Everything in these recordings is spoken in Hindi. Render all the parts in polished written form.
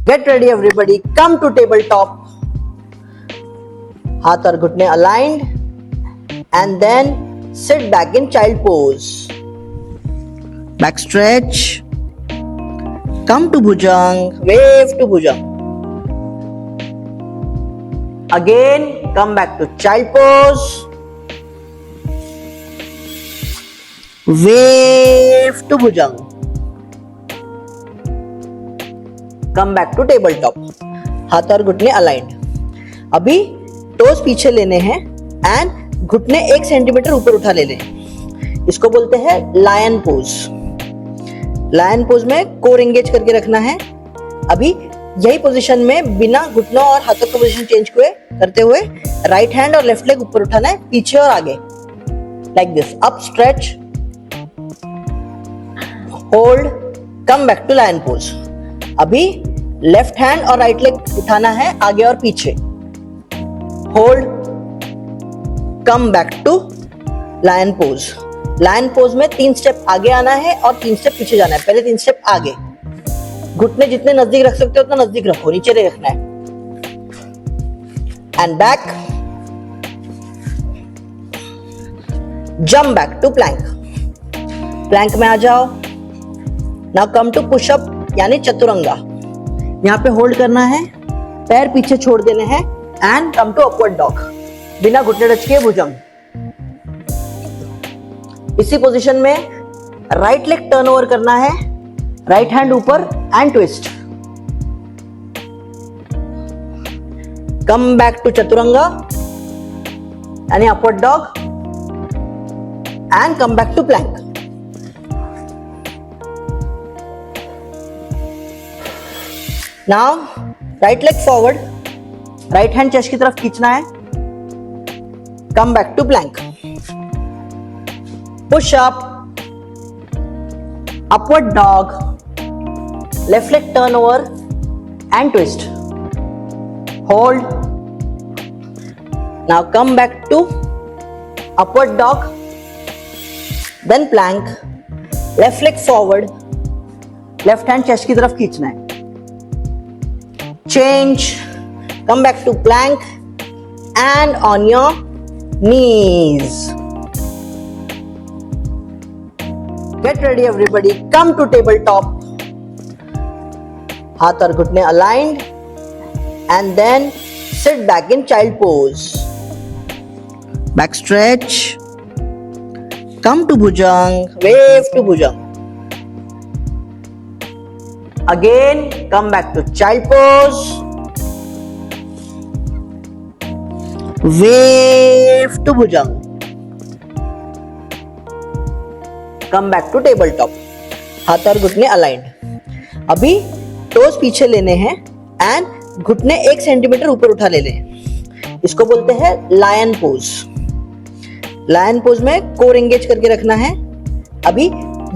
Get ready everybody, come to tabletop. हाथ और घुटने aligned and then sit back in child pose. Back stretch. Come to Bhujang, wave to Bhujang. Again, come back to child pose. Wave to Bhujang. Come back to tabletop. हाथ और घुटने aligned. अभी टोस पीछे लेने हैं एंड घुटने 1 सेंटीमीटर ऊपर उठा लेने हैं. इसको बोलते हैं लायन पोज. लायन पोज में कोर एंगेज करके रखना है. अभी यही पोजीशन में बिना घुटनों और हाथों का पोजीशन चेंज करते हुए राइट हैंड और लेफ्ट लेग ऊपर उठाना है, पीछे और आगे, like this. Up stretch, hold, come back to lion pose. अभी लेफ्ट हैंड और राइट लेग उठाना है आगे और पीछे. Hold, come back to lion pose. Lion pose में 3 स्टेप आगे आना है और 3 स्टेप पीछे जाना है. पहले 3 स्टेप आगे. घुटने जितने नजदीक रख सकते हो उतना नजदीक रखो, नीचे नहीं रखना है. And back. Jump back to plank. Plank में आ जाओ. नाउ कम टू पुशअप यानी चतुरंगा. यहां पे होल्ड करना है, पैर पीछे छोड़ देने हैं and come to upward dog. बिना घुटने टच किए भुजंग. इसी पोजीशन में राइट लेग टर्न ओवर करना है, राइट हैंड ऊपर and twist. Come back to chaturanga यानी upward dog and come back to plank. Now, right leg forward, right hand chest की तरफ खींचना है. Come back to plank. Push up, upward dog, left leg turn over and twist. Hold. Now come back to upward dog, then plank. Left leg forward, left hand chest की तरफ खींचना है. Change, come back to plank and on your knees. Get ready everybody, come to tabletop. हाथ और घुटने aligned and then sit back in child pose. Back stretch. Come to Bhujang, wave to Bhujang. Again, come back to child pose. Wave to Bhujang. Come back to tabletop. हाथ और घुटने aligned. अभी टोस पीछे लेने हैं एंड घुटने 1 सेंटीमीटर ऊपर उठा लेने हैं. इसको बोलते हैं लायन पोज. लायन पोज में कोर एंगेज करके रखना है. अभी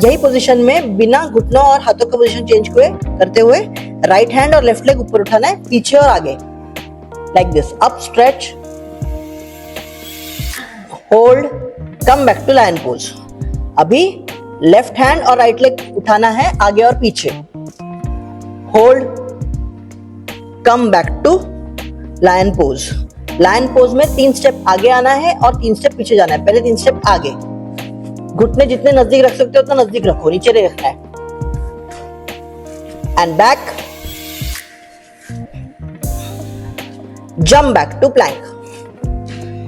यही पोजीशन में बिना घुटनों और हाथों का पोजीशन चेंज करते हुए राइट हैंड और लेफ्ट लेग ऊपर उठाना है, पीछे और आगे, like this. Up stretch, hold, come back to lion pose. अभी लेफ्ट हैंड और राइट लेग उठाना है आगे और पीछे. Hold, come back to lion pose. Lion pose में 3 स्टेप आगे आना है और 3 स्टेप पीछे जाना है. पहले 3 स्टेप आगे. घुटने जितने नजदीक रख सकते हो उतना नजदीक रखो, नीचे नहीं रखना है. And back. Jump back to plank.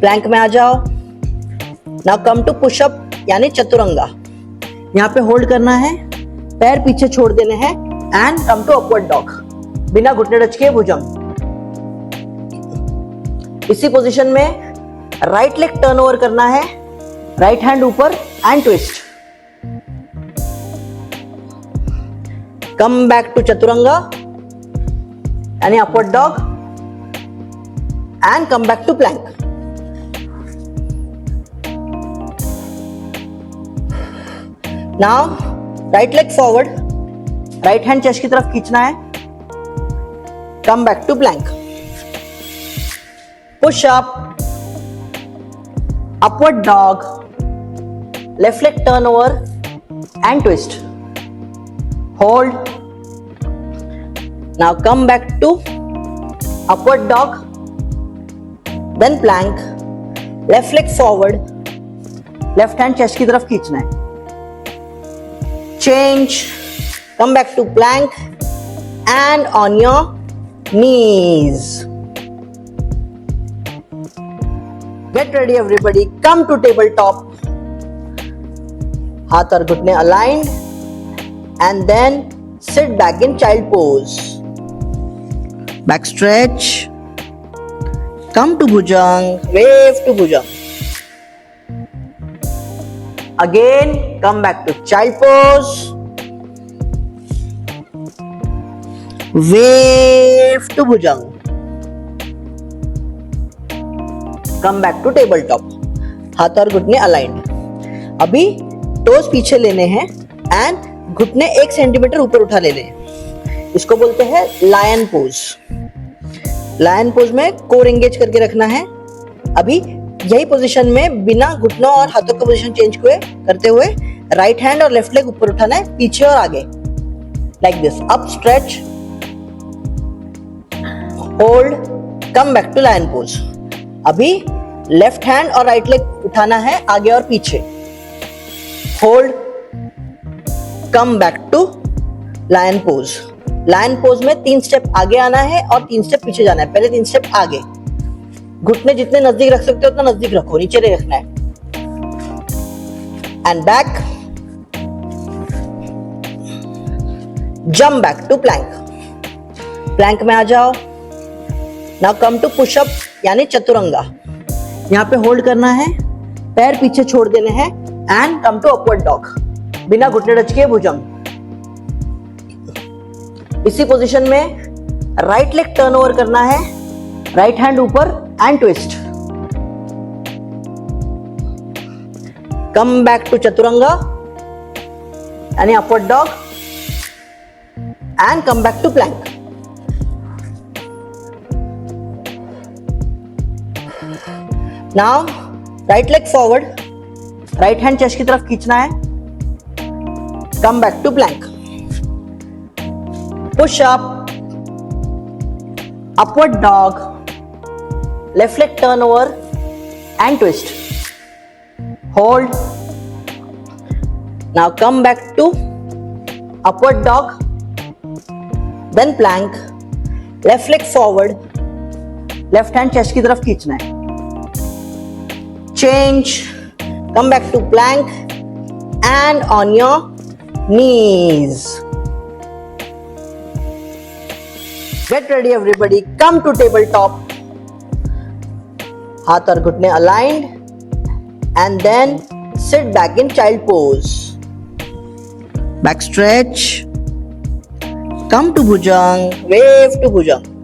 Plank में आ जाओ. नाउ कम टू पुशअप यानी चतुरंगा. यहां पे होल्ड करना है, पैर पीछे छोड़ देने हैं and come to upward dog. बिना घुटने टच किए भुजंग. इसी पोजीशन में राइट लेग टर्न ओवर करना है, राइट हैंड ऊपर and twist. Come back to chaturanga यानी upward dog and come back to plank. Now right leg forward, right hand chest की तरफ खींचना है. Come back to plank. Push up, upward dog, left leg turn over and twist. Hold, Now come back to upward dog, then plank, left leg forward, left hand chest की तरफ खींचना है. Change, come back to plank and on your knees. Get ready everybody, come to tabletop. हाथ और घुटने aligned and then sit back in child pose. Back stretch. Come to Bhujang, wave to Bhujang. Again, come back to child pose. Wave to Bhujang. Come back to tabletop. हाथ और घुटने aligned. अभी टोज पीछे लेने हैं एंड घुटने 1 सेंटीमीटर ऊपर उठा लेने हैं. इसको बोलते हैं लायन पोज. लायन पोज में कोर एंगेज करके रखना है. अभी यही पोजीशन में बिना घुटनों और हाथों का पोजीशन चेंज करते हुए राइट हैंड और लेफ्ट लेग ऊपर उठाना है, पीछे और आगे, like this. Up stretch, hold, come back to lion pose. अभी लेफ्ट हैंड और राइट लेग उठाना है आगे और पीछे. Hold, come back to lion pose. Lion pose में 3 स्टेप आगे आना है और 3 स्टेप पीछे जाना है. पहले 3 स्टेप आगे. घुटने जितने नजदीक रख सकते हो उतना नजदीक रखो, नीचे नहीं रखना है. And back. Jump back to plank. Plank में आ जाओ. नाउ कम टू पुशअप यानी चतुरंगा. यहां पे होल्ड करना है, पैर पीछे छोड़ देने हैं and come to upward dog. बिना घुटने टच किए भुजंग. इसी पोजीशन में राइट लेग टर्न ओवर करना है, राइट हैंड ऊपर and twist. Come back to chaturanga यानी upward dog and come back to plank. Now right leg forward, right hand chest की तरफ खींचना है. Come back to plank. Push up, upward dog, left leg turn over and twist. Hold. Now come back to upward dog, then plank, left leg forward, left hand chest की तरफ खींचना है. Change, come back to plank and on your knees. Get ready everybody, come to tabletop. हाथ और घुटने aligned and then sit back in child pose. Back stretch. Come to Bhujang, wave to Bhujang.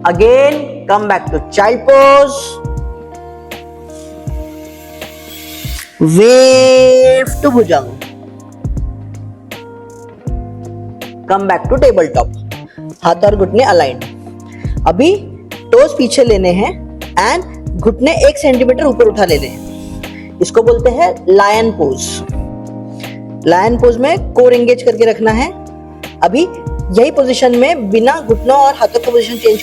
Again, come back to child pose. Wave to Bhujang. Come back to tabletop. हाथ और घुटने aligned. अभी टोज पीछे लेने हैं एंड घुटने 1 सेंटीमीटर ऊपर उठा लेने हैं. इसको बोलते हैं लायन पोज. लायन पोज में कोर एंगेज करके रखना है. अभी यही पोजीशन में बिना घुटनों और हाथों का पोजीशन चेंज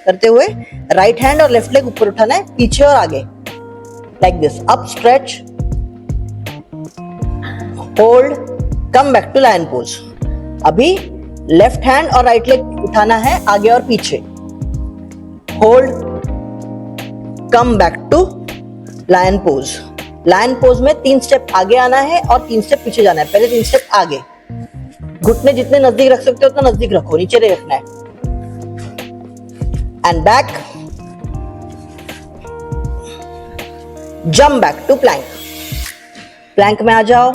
करते हुए राइट हैंड और लेफ्ट लेग ऊपर उठाना है, पीछे और आगे, like this. Up stretch, hold, come back to lion pose. अभी लेफ्ट हैंड और राइट लेग उठाना है आगे और पीछे. Hold, come back to lion pose. Lion pose में 3 स्टेप आगे आना है और 3 स्टेप पीछे जाना है. पहले 3 स्टेप आगे. घुटने जितने नजदीक रख सकते हो उतना नजदीक रखो, नीचे नहीं रखना है. And back. Jump back to plank. Plank में आ जाओ.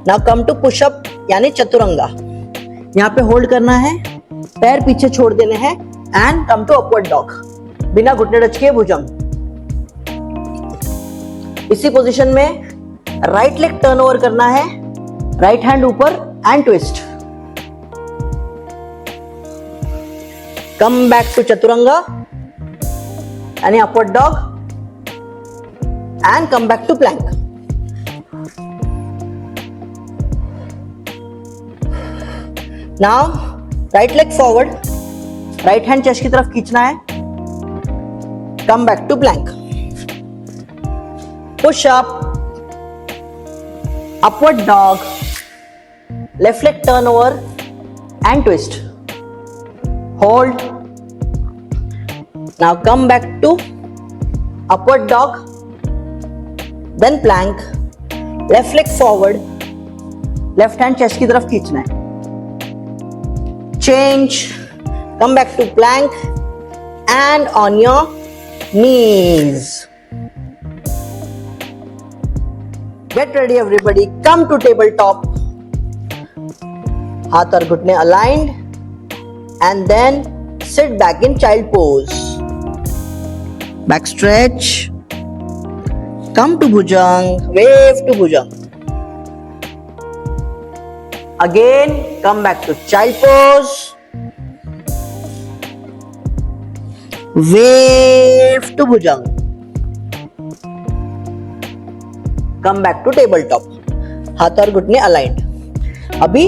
नाउ कम टू पुशअप यानी चतुरंगा. यहां पे होल्ड करना है, पैर पीछे छोड़ देने हैं and come to upward dog. बिना घुटने टच किए भुजंग. इसी पोजीशन में राइट लेग टर्न ओवर करना है, राइट हैंड ऊपर and twist. Come back to chaturanga यानी upward dog and come back to plank. Now right leg forward, right hand chest की तरफ खींचना है, come back to plank, push up, upward dog, left leg turn over and twist, hold, now come back to upward dog, then plank, left leg forward, left hand chest की तरफ खींचना है, change, come back to plank and on your knees. Get ready everybody, come to tabletop. हाथ और घुटने aligned and then sit back in child pose. Back stretch. Come to Bhujang, wave to Bhujang. Again, come back to child pose. Wave to Bhujang. Come back to tabletop. हाथ और घुटने अलाइंड. अभी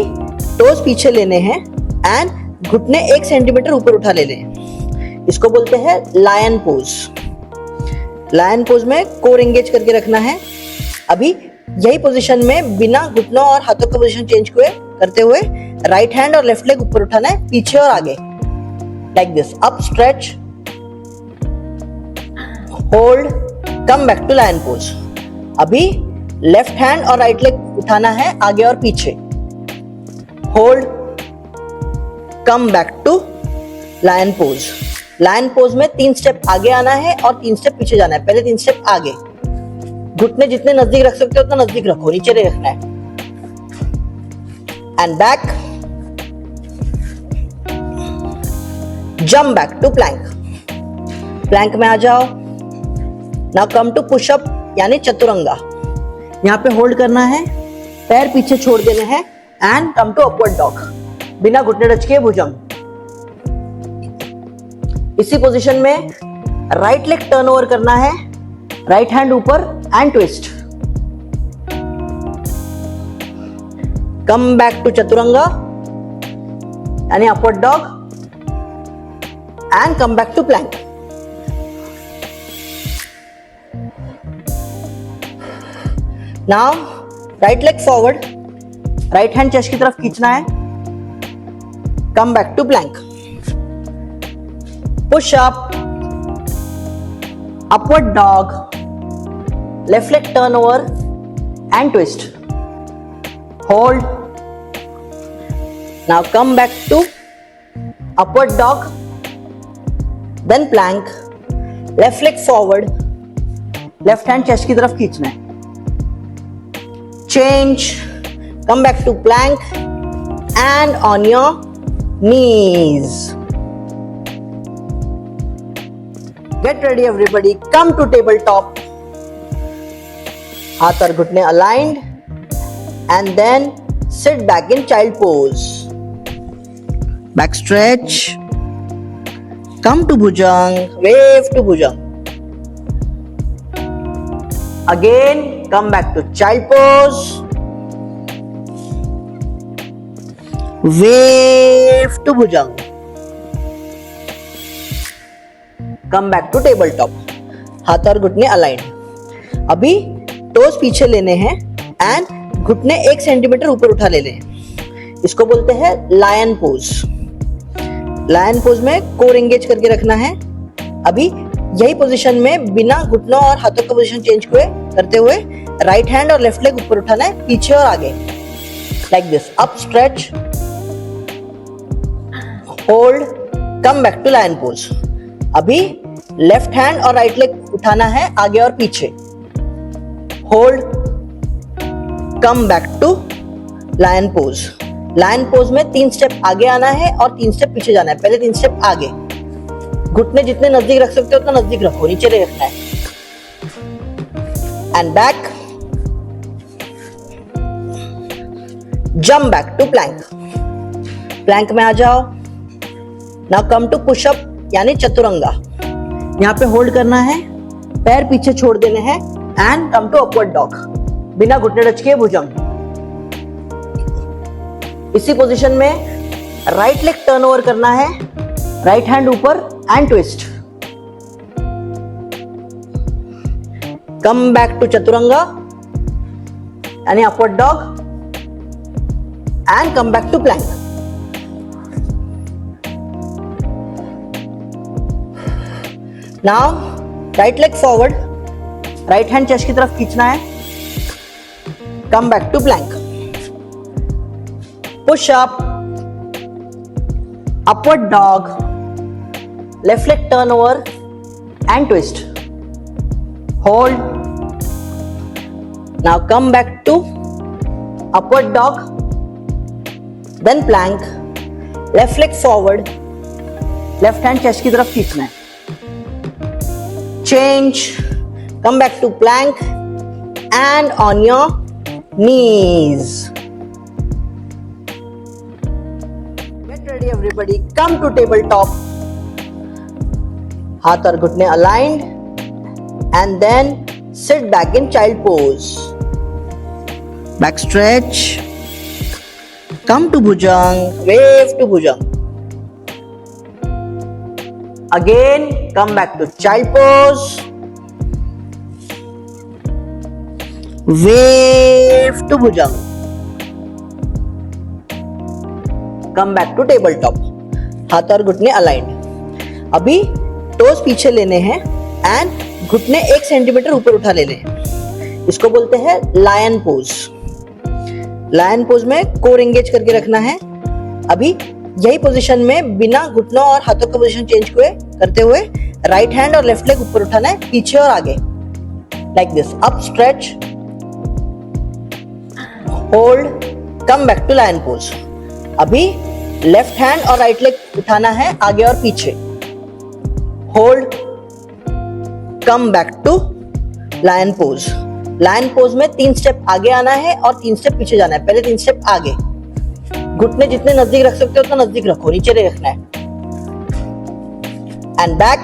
टोज पीछे लेने हैं एंड घुटने 1 सेंटीमीटर ऊपर उठा लेने हैं. इसको बोलते हैं लायन पोज. लायन पोज में कोर एंगेज करके रखना है. अभी यही पोजीशन में बिना घुटनों और हाथों का पोजीशन चेंज करते हुए राइट हैंड और लेफ्ट लेग ऊपर उठाना है, पीछे और आगे, like this. Up stretch, hold, come back to lion pose. अभी लेफ्ट हैंड और राइट लेग उठाना है आगे और पीछे, hold, come back to lion pose. Lion pose में 3 स्टेप आगे आना है और 3 स्टेप पीछे जाना है. पहले 3 स्टेप आगे, घुटने जितने नजदीक रख सकते हो उतना नजदीक रखो, नीचे नहीं रखना है. And back, jump back to plank. Plank में आ जाओ. नाउ कम टू पुशअप यानी चतुरंगा. यहां पे होल्ड करना है, पैर पीछे छोड़ देने हैं and come to upward dog. बिना घुटने टच किए भुजंग. इसी पोजीशन में राइट लेग टर्न ओवर करना है, राइट हैंड ऊपर and twist. Come back to chaturanga यानी upward dog and come back to plank. Now right leg forward, right hand chest की तरफ खींचना है, come back to plank, push up, upward dog, left leg turn over and twist, hold, now come back to upward dog, then plank, left leg forward, left hand chest की तरफ खींचना है, change, come back to plank and on your knees. Get ready everybody, come to tabletop. हाथ और घुटने aligned and then sit back in child pose. Back stretch, come to Bhujang, wave to Bhujang. Again, come back to child pose. Wave to Bhujang. Come back to tabletop. हाथ और घुटने अलाइंड. अभी टोज पीछे लेने हैं एंड घुटने 1 सेंटीमीटर ऊपर उठा लेने हैं. इसको बोलते हैं लायन पोज. लायन पोज में कोर एंगेज करके रखना है. अभी यही पोजीशन में बिना घुटनों और हाथों का पोजीशन चेंज करते हुए राइट हैंड और लेफ्ट लेग ऊपर उठाना है, पीछे और आगे, like this. Up stretch, hold, come back to lion pose. अभी लेफ्ट हैंड और राइट लेग उठाना है आगे और पीछे, hold, come back to lion pose. Lion pose में 3 स्टेप आगे आना है और 3 स्टेप पीछे जाना है. पहले 3 स्टेप आगे, घुटने जितने नजदीक रख सकते हो उतना नजदीक रखो, नीचे नहीं रखना है. And back, jump back to plank. Plank में आ जाओ. नाउ कम टू पुशअप यानी चतुरंगा. यहां पे होल्ड करना है, पैर पीछे छोड़ देने हैं and come to upward dog. बिना घुटने टच किए भुजंग. इसी पोजीशन में राइट लेग टर्न ओवर करना है, राइट हैंड ऊपर and twist. Come back to chaturanga यानी upward dog and come back to plank. Now right leg forward, right hand chest की तरफ खींचना है, come back to plank. Push up, upward dog, left leg turn over and twist. Hold. Now come back to upward dog, then plank. Left leg forward, left hand chest की तरफ खींचना है. Change, come back to plank and on your knees. Get ready everybody, come to tabletop. हाथ और घुटने aligned and then sit back in child pose. Back stretch. Come to Bhujang, wave to Bhujang. Again, come back to child pose. Wave to Bhujang. Come back to tabletop. हाथ और घुटने अलाइंड. अभी टोज पीछे लेने हैं एंड घुटने 1 सेंटीमीटर ऊपर उठा लेने हैं. इसको बोलते हैं लायन पोज. लायन पोज में कोर एंगेज करके रखना है. अभी यही पोजीशन में बिना घुटनों और हाथों का पोजीशन चेंज करते हुए राइट हैंड और लेफ्ट लेग ऊपर उठाना है, पीछे और आगे, like this. Up stretch, hold, come back to lion pose. अभी लेफ्ट हैंड और राइट लेग उठाना है आगे और पीछे. Hold, come back to lion pose. Lion pose में 3 स्टेप आगे आना है और 3 स्टेप पीछे जाना है. पहले 3 स्टेप आगे. घुटने जितने नजदीक रख सकते हो उतना नजदीक रखो, नीचे नहीं रखना है. And back.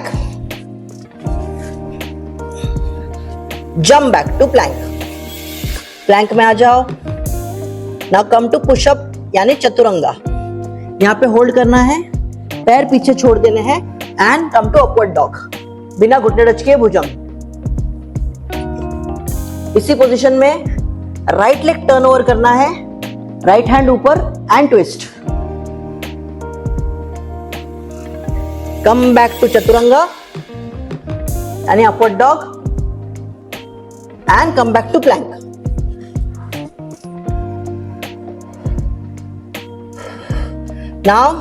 Jump back to plank. Plank में आ जाओ. नाउ कम टू पुशअप यानी चतुरंगा. यहां पे होल्ड करना है, पैर पीछे छोड़ देने हैं and come to upward dog. बिना घुटने टच किए भुजंग. इसी पोजीशन में राइट लेग टर्न ओवर करना है, राइट हैंड ऊपर and twist. Come back to chaturanga यानी upward dog and come back to plank. Now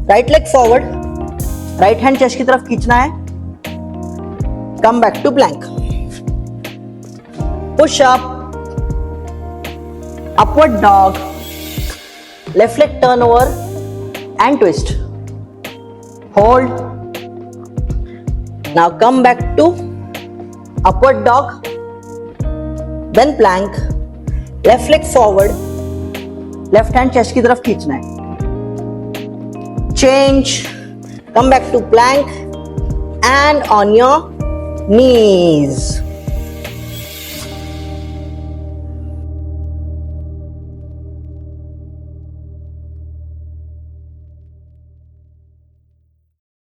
right leg forward, right hand chest की तरफ खींचना है, come back to plank. Push up, upward dog, left leg turn over and twist. Hold. Now come back to upward dog, then plank. Left leg forward, left hand chest की तरफ खींचना है. Change, come back to plank and on your knees.